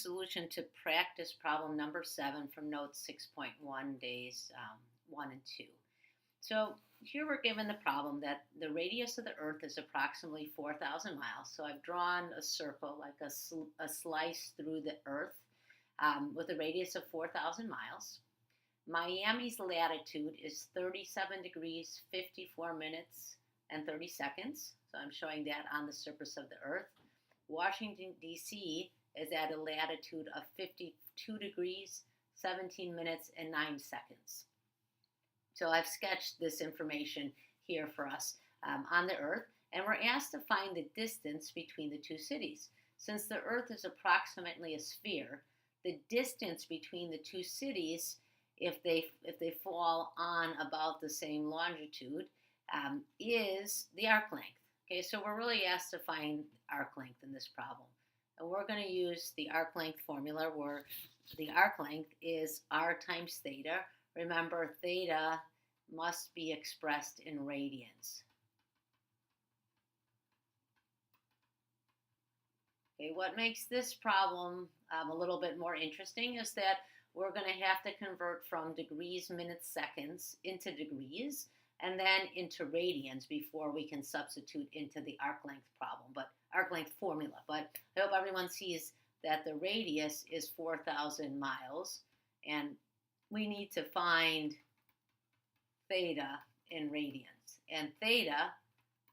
solution to practice problem number 7 from notes 6.1, days 1 and 2. So here we're given the problem that the radius of the Earth is approximately 4,000 miles. So I've drawn a circle, like a slice through the Earth with a radius of 4,000 miles. Miami's latitude is 37 degrees, 54 minutes, and 30 seconds. So I'm showing that on the surface of the Earth. Washington, D.C. is at a latitude of 52 degrees, 17 minutes, and 9 seconds. So I've sketched this information here for us on the Earth, and we're asked to find the distance between the two cities. Since the Earth is approximately a sphere, the distance between the two cities, if they fall on about the same longitude, is the arc length. Okay, so we're really asked to find arc length in this problem. And we're going to use the arc length formula where the arc length is r times theta. Remember, theta must be expressed in radians. Okay, what makes this problem a little bit more interesting is that we're going to have to convert from degrees, minutes, seconds into degrees, and then into radians before we can substitute into the arc length problem, but arc length formula. But I hope everyone sees that the radius is 4,000 miles, and we need to find theta in radians. And theta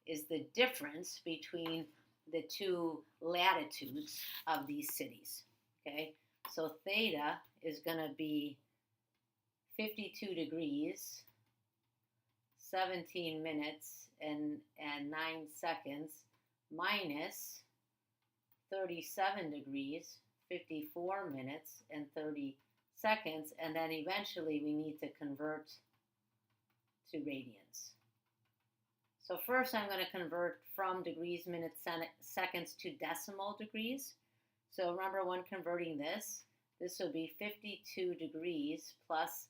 is the difference between the two latitudes of these cities. Okay, so theta is going to be 52 degrees, 17 minutes, and 9 seconds, minus 37 degrees, 54 minutes, and 30 seconds, and then eventually we need to convert to radians. So first I'm going to convert from degrees, minutes, seconds to decimal degrees. So remember, when converting this would be 52 degrees plus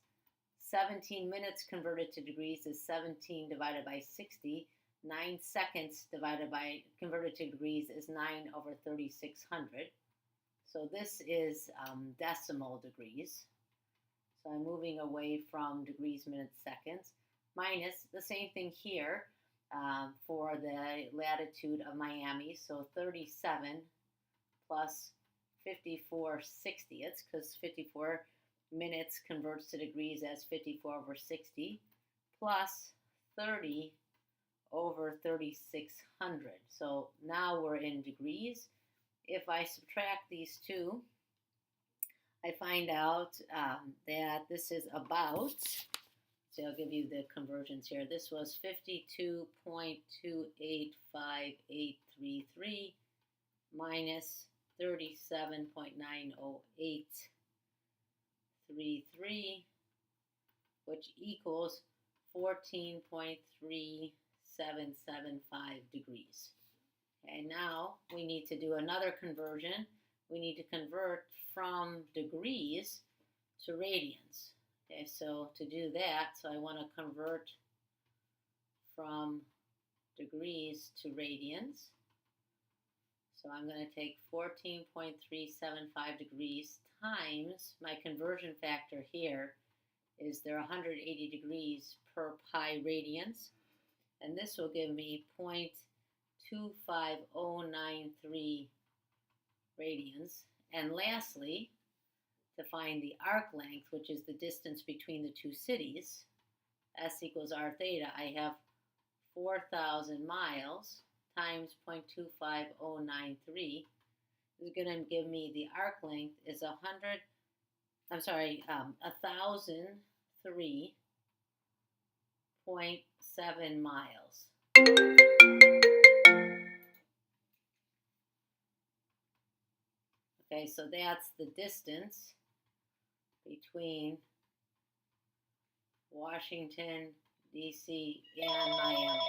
17 minutes converted to degrees is 17 divided by 60. 9 seconds converted to degrees is 9 over 3,600. So this is decimal degrees. So I'm moving away from degrees, minutes, seconds, minus the same thing here for the latitude of Miami. So 37 plus 54 sixtieths, because 54 minutes converts to degrees as 54 over 60, plus 30 over 3,600. So now we're in degrees. If I subtract these two, I find out that this is about, so I'll give you the conversions here. This was 52.285833 minus 37.90833, which equals 14.3775 degrees. Okay, now we need to do another conversion. We need to convert from degrees to radians. Okay, so to do that, so I want to convert from degrees to radians. So I'm going to take 14.375 degrees times my conversion factor here is there 180 degrees per pi radians, and this will give me 0.25093 radians. And lastly, to find the arc length, which is the distance between the two cities, S equals r theta, I have 4,000 miles times 0.25093 is going to give me the arc length is 1,003.7 miles. Okay, so that's the distance between Washington, D.C. and Miami.